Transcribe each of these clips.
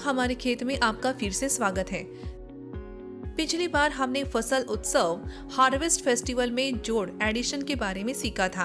हमारे खेत में आपका फिर से स्वागत है। पिछली बार हमने फसल उत्सव हार्वेस्ट फेस्टिवल में जोड़ एडिशन के बारे में सीखा था।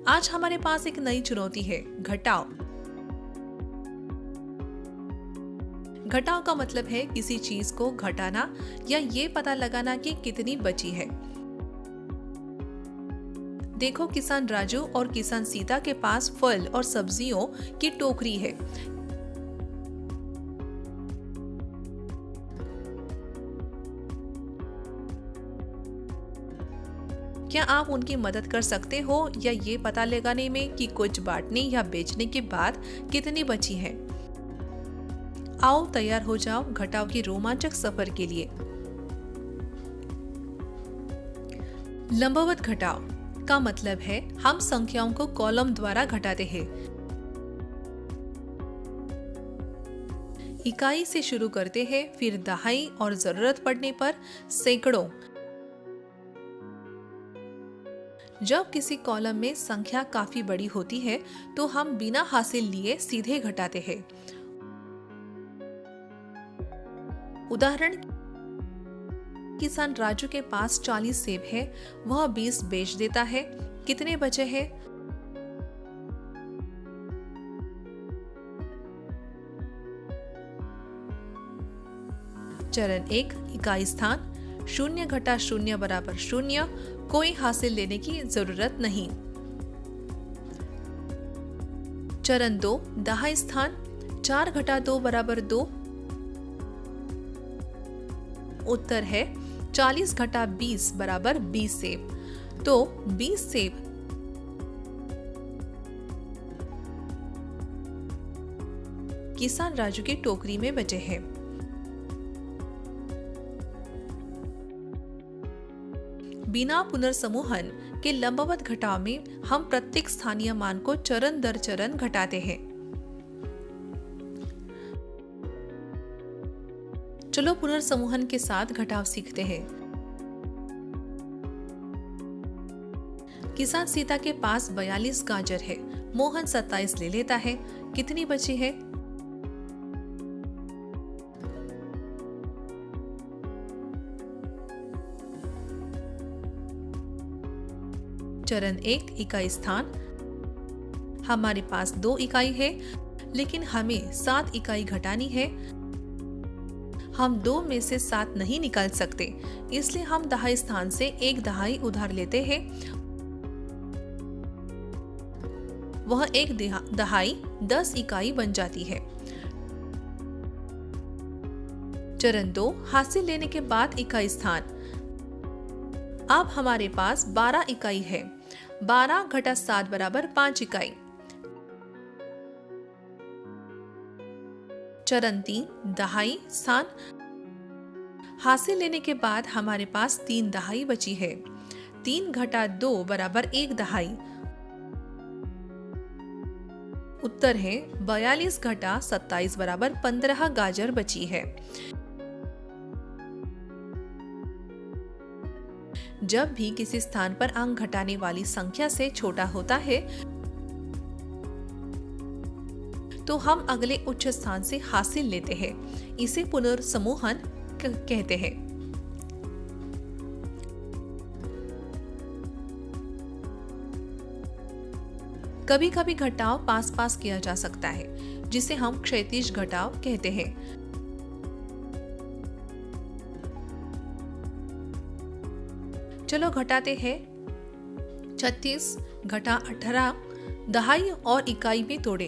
आज हमारे पास एक नई चुनौती है, घटाव। घटाव का मतलब है किसी चीज को घटाना या ये पता लगाना कि कितनी बची है। देखो, किसान राजू और किसान सीता के पास फल और सब्जियों की टोकरी है। क्या आप उनकी मदद कर सकते हो या ये पता लगाने में कि कुछ बांटने या बेचने के बाद कितनी बची है? आओ तैयार हो जाओ घटाव की रोमांचक सफर के लिए। लंबवत घटाव का मतलब है हम संख्याओं को कॉलम द्वारा घटाते हैं। इकाई से शुरू करते हैं, फिर दहाई और जरूरत पड़ने पर सैकड़ों। जब किसी कॉलम में संख्या काफी बड़ी होती है तो हम बिना हासिल लिए सीधे घटाते हैं। उदाहरण, किसान राजू के पास 40 सेब है, वह 20 बेच देता है। कितने बचे हैं? चरण 1, इकाई स्थान। 0 घटा 0 बराबर 0, कोई हासिल लेने की जरूरत नहीं। चरण 2, दहाई स्थान। 4 घटा 2 बराबर 2। उत्तर है 40 घटा 20 बराबर 20 सेब। तो 20 सेब किसान राजू की टोकरी में बचे हैं। बिना पुनर्समूहन के लंबवत घटाव में हम प्रत्येक स्थानीय मान को चरण दर चरण घटाते हैं। चलो पुनर्समूहन के साथ घटाव सीखते हैं। किसान सीता के पास 42 गाजर है, मोहन 27 ले लेता है। कितनी बची है? चरण 1, इकाई स्थान। हमारे पास 2 इकाई है, लेकिन हमें 7 इकाई घटानी है। हम 2 में से 7 नहीं निकाल सकते, इसलिए हम दहाई स्थान से 1 दहाई उधार लेते हैं। वह 1 दहाई 10 इकाई बन जाती है। चरण 2, हासिल लेने के बाद इकाई स्थान। अब हमारे पास 12 इकाई है। 12 घटा 7 बराबर 5 इकाई। चरण 3, दहाई स्थान। हासिल लेने के बाद हमारे पास 3 दहाई बची है। 3 घटा 2 बराबर 1 दहाई। उत्तर है 42 घटा 27 बराबर 15 गाजर बची है। जब भी किसी स्थान पर अंक घटाने वाली संख्या से छोटा होता है तो हम अगले उच्च स्थान से हासिल लेते हैं। इसे पुनर्समूहन कहते हैं। कभी कभी घटाव पास पास किया जा सकता है, जिसे हम क्षैतिज घटाव कहते हैं। चलो घटाते हैं। 36 घटा 18 दहाई और इकाई में तोड़े।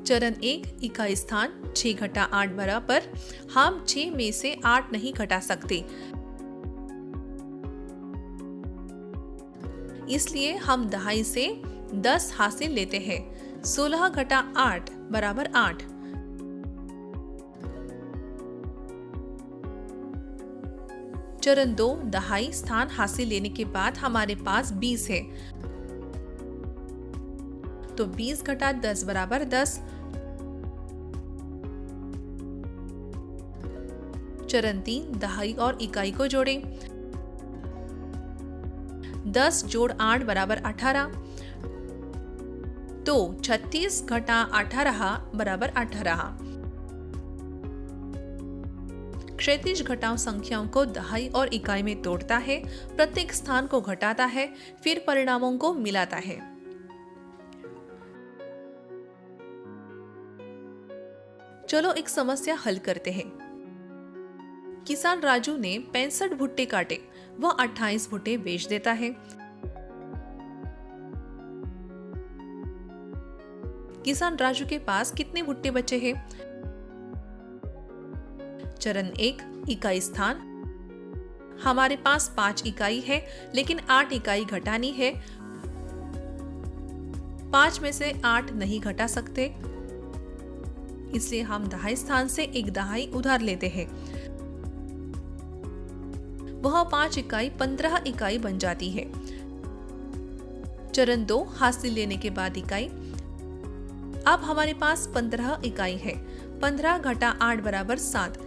चरण 1, इकाई स्थान। 6 घटा 8 बराबर। हम 6 में से 8 नहीं घटा सकते, इसलिए हम दहाई से 10 हासिल लेते हैं। 16 घटा 8 बराबर 8। चरण 2, दहाई स्थान। हासिल लेने के बाद हमारे पास 20 है, तो 20 घटा 10 बराबर 10। चरण 3, दहाई और इकाई को जोड़ें। 10 जोड़ 8 बराबर 18। तो 36 घटा 18 बराबर 18। क्षैतिज घटाव संख्याओं को दहाई और इकाई में तोड़ता है, प्रत्येक स्थान को घटाता है, फिर परिणामों को मिलाता है। चलो एक समस्या हल करते हैं। किसान राजू ने 65 भुट्टे काटे, वह 28 भुट्टे बेच देता है। किसान राजू के पास कितने भुट्टे बचे हैं? चरण 1 इकाई स्थान। हमारे पास 5 इकाई है, लेकिन 8 इकाई घटानी है। 5 में से 8 नहीं घटा सकते, इसलिए हम दहाई स्थान से एक दहाई उधार लेते हैं। वह 5 इकाई 15 इकाई बन जाती है। चरण 2 हासिल लेने के बाद इकाई। अब हमारे पास 15 इकाई है। 15 घटा 8 बराबर 7।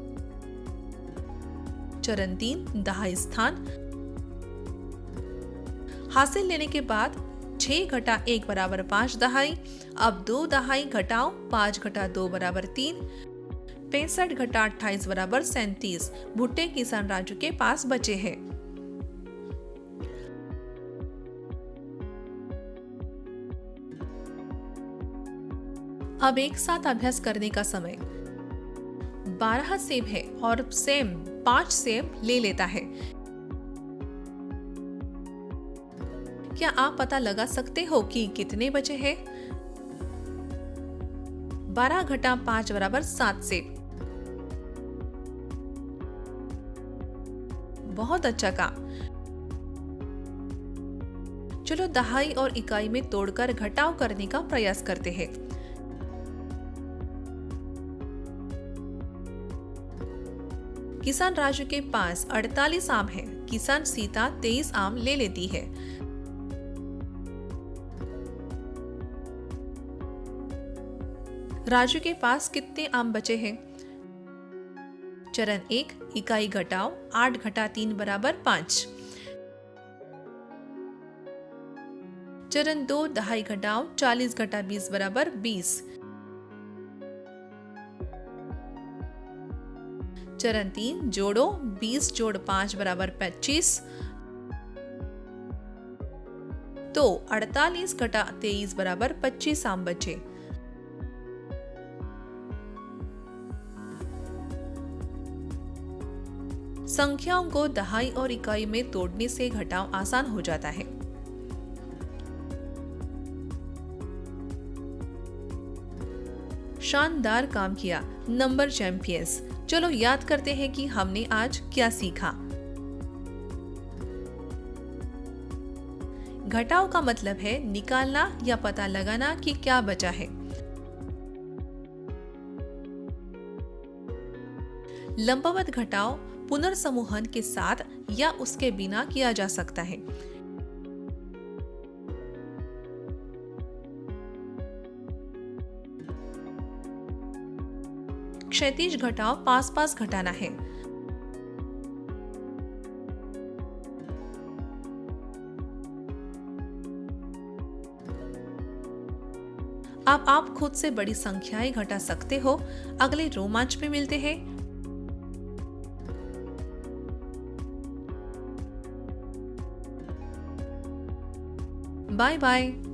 चरण 3 दहाई स्थान। हासिल लेने के बाद 6 घटा 1 बराबर 5 दहाई। अब 2 दहाई घटाओ, 5 घटा 2 बराबर 3। 65 घटा 28 बराबर 37 भुट्टे किसान राजू के पास बचे हैं। अब एक साथ अभ्यास करने का समय। 12 सेब है और सेम 5 सेब ले लेता है। क्या आप पता लगा सकते हो कि कितने बचे हैं? 12 घटा 5 बराबर 7 सेब। बहुत अच्छा काम। चलो दहाई और इकाई में तोड़कर घटाव करने का प्रयास करते हैं। किसान राजू के पास 48 आम है, किसान सीता 23 आम ले लेती है। राजू के पास कितने आम बचे हैं? चरण 1 इकाई घटाओ, 8 घटा 3 बराबर 5। चरण 2 दहाई घटाओ, 40 घटा 20 बराबर 20। चरण 3 जोड़ो, 20 जोड़ 5 बराबर 25। तो 48 घटा 23 बराबर 25 आम बचे। संख्याओं को दहाई और इकाई में तोड़ने से घटाव आसान हो जाता है। शानदार काम किया नंबर चैंपियंस। चलो याद करते हैं कि हमने आज क्या सीखा। घटाव का मतलब है निकालना या पता लगाना कि क्या बचा है। लंबवत घटाव पुनर्समूहन के साथ या उसके बिना किया जा सकता है। क्षैतिज घटाव पास घटाना है। अब आप खुद से बड़ी संख्याएं घटा सकते हो। अगले रोमांच में मिलते हैं। Bye bye.